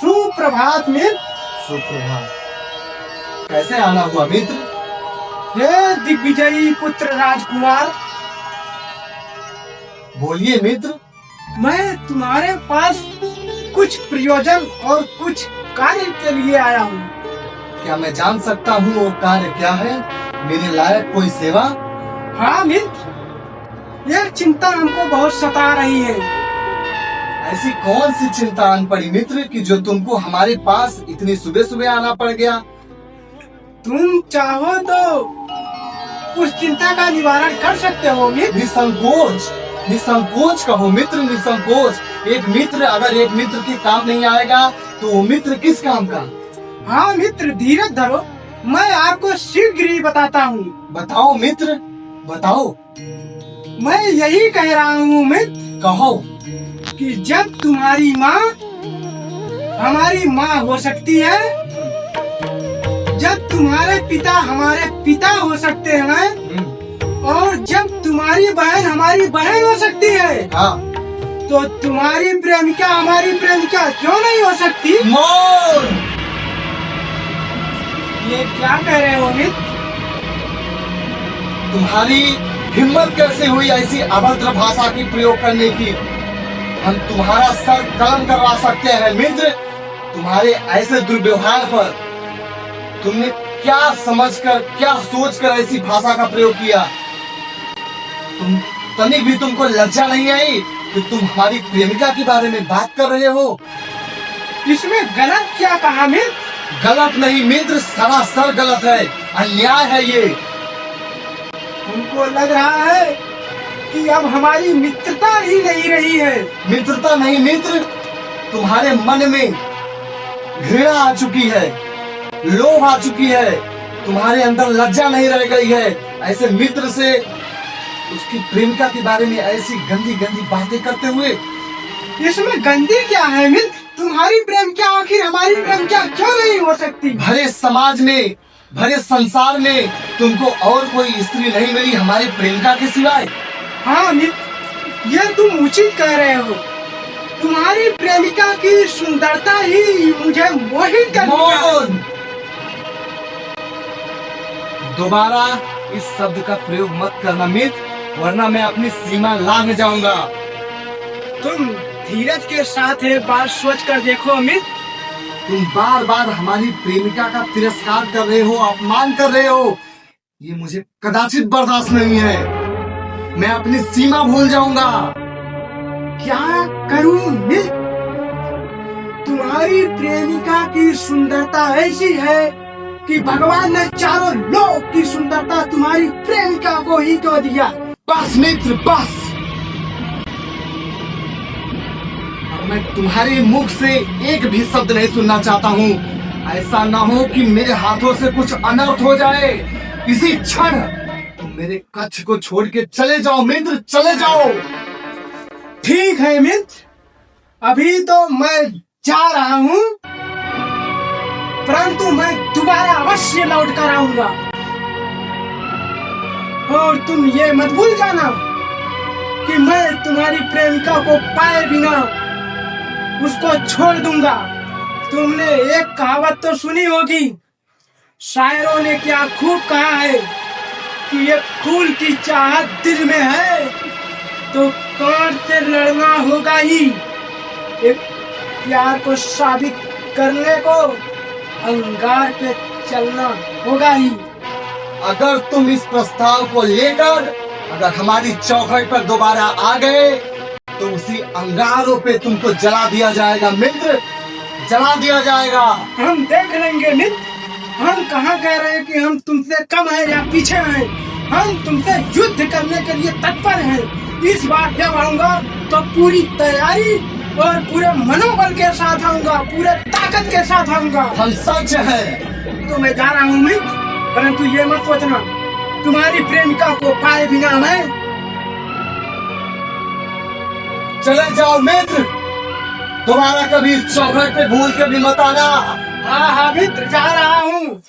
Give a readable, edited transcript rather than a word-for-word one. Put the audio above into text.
सुप्रभात मित्र। सुप्रभात। कैसे आना हुआ मित्र? हे दिग्विजयी पुत्र राजकुमार, बोलिए मित्र। मैं तुम्हारे पास कुछ प्रयोजन और कुछ कार्य के लिए आया हूँ। क्या मैं जान सकता हूँ वो कार्य क्या है? मेरे लायक कोई सेवा? हाँ मित्र, यह चिंता हमको बहुत सता रही है। ऐसी कौन सी चिंता आन पड़ी मित्र कि जो तुमको हमारे पास इतनी सुबह सुबह आना पड़ गया? तुम चाहो तो उस चिंता का निवारण कर सकते हो मित्र। निसंकोच, निसंकोच कहो मित्र, निसंकोच। एक मित्र अगर एक मित्र के काम नहीं आएगा तो वो मित्र किस काम का? हाँ मित्र, धीरज धरो, मैं आपको शीघ्र ही बताता हूँ। बताओ मित्र, बताओ। मैं यही कह रहा हूँ मित्र कहो। कि जब तुम्हारी माँ हमारी माँ हो सकती है, जब तुम्हारे पिता हमारे पिता हो सकते हैं, और जब तुम्हारी बहन हमारी बहन हो सकती है, हाँ। तो तुम्हारी प्रेमिका हमारी प्रेमिका क्यों नहीं हो सकती? मौन! ये क्या कह रहे हो मित्र? तुम्हारी हिम्मत कैसे हुई ऐसी अभद्र भाषा की प्रयोग करने की? हम तुम्हारा सर कलम करवा सकते हैं मित्र। तुम्हारे ऐसे दुर्व्यवहार पर तुमने क्या समझकर, क्या सोचकर ऐसी भाषा का प्रयोग किया? तुम तनिक भी तुमको लज्जा नहीं आई कि तुम हमारी प्रेमिका के बारे में बात कर रहे हो? इसमें गलत क्या कहा मित्र? गलत नहीं मित्र, सरासर गलत है, अन्याय है ये। हमको लग रहा है कि अब हमारी मित्रता ही नहीं रही है। मित्रता नहीं मित्र, तुम्हारे मन में घृणा आ चुकी है, लोभ आ चुकी है, तुम्हारे अंदर लज्जा नहीं रह गई है। ऐसे मित्र से उसकी प्रेमिका के बारे में ऐसी गंदी गंदी बातें करते हुए। इसमें गंदी क्या है मित्र? तुम्हारी प्रेमिका आखिर हमारी प्रेमिका क्यों नहीं हो सकती? भरे समाज में, भरे संसार में तुमको और कोई स्त्री नहीं मिली हमारे प्रेमिका के सिवाय? हाँ मित्र, ये तुम उचित कह रहे हो। तुम्हारी प्रेमिका की सुंदरता ही मुझे मोहित कर दिया। मौन! दोबारा इस शब्द का प्रयोग मत करना मित्र, वरना मैं अपनी सीमा लांघ जाऊंगा। तुम धीरज के साथ एक बार सोच कर देखो मित्र। तुम बार बार हमारी प्रेमिका का तिरस्कार कर रहे हो, अपमान कर रहे हो। ये मुझे कदाचित बर्दाश्त नहीं है। मैं अपनी सीमा भूल जाऊंगा। क्या करूं मित्र? तुम्हारी प्रेमिका की सुंदरता ऐसी है कि भगवान ने चारों लोक की सुंदरता तुम्हारी प्रेमिका को ही क्यों दिया? बस मित्र, बस। अब मैं तुम्हारे मुख से एक भी शब्द नहीं सुनना चाहता हूँ। ऐसा ना हो कि मेरे हाथों से कुछ अनर्थ हो जाए। इसी क्षण तुम मेरे कक्ष को छोड़ के चले जाओ मित्र, चले जाओ। ठीक है मित्र, अभी तो मैं जा रहा हूँ, परंतु मैं दोबारा अवश्य लौट कर आऊंगा। और तुम ये मत भूल जाना कि मैं तुम्हारी प्रेमिका को पाए बिना उसको छोड़ दूंगा। तुमने एक कहावत तो सुनी होगी, शायरों ने क्या खूब कहा है कि ये फूल की चाहत दिल में है तो कांट से लड़ना होगा ही। एक प्यार को साबित करने को अंगार पे चलना होगा ही। अगर तुम इस प्रस्ताव को लेकर अगर हमारी चौखट पर दोबारा आ गए तो उसी अंगारों पे तुमको जला दिया जाएगा मित्र, जला दिया जाएगा। हम देख लेंगे मित्र, हम कहाँ कह रहे हैं कि हम तुमसे कम है या पीछे हैं। हम तुमसे युद्ध करने के लिए तत्पर हैं। इस बार जब आऊंगा तो पूरी तैयारी और पूरे मनोबल के साथ आऊंगा, पूरे ताकत के साथ आऊंगा। हम सच है। तो मैं जा रहा हूँ मित्र, परंतु ये मत सोचना तुम्हारी प्रेमिका को पाए बिना मैं। चले जाओ मित्र, दोबारा कभी इस चौखट पे भूल के भी मत आना। हाँ हाँ मित्र, जा रहा हूँ।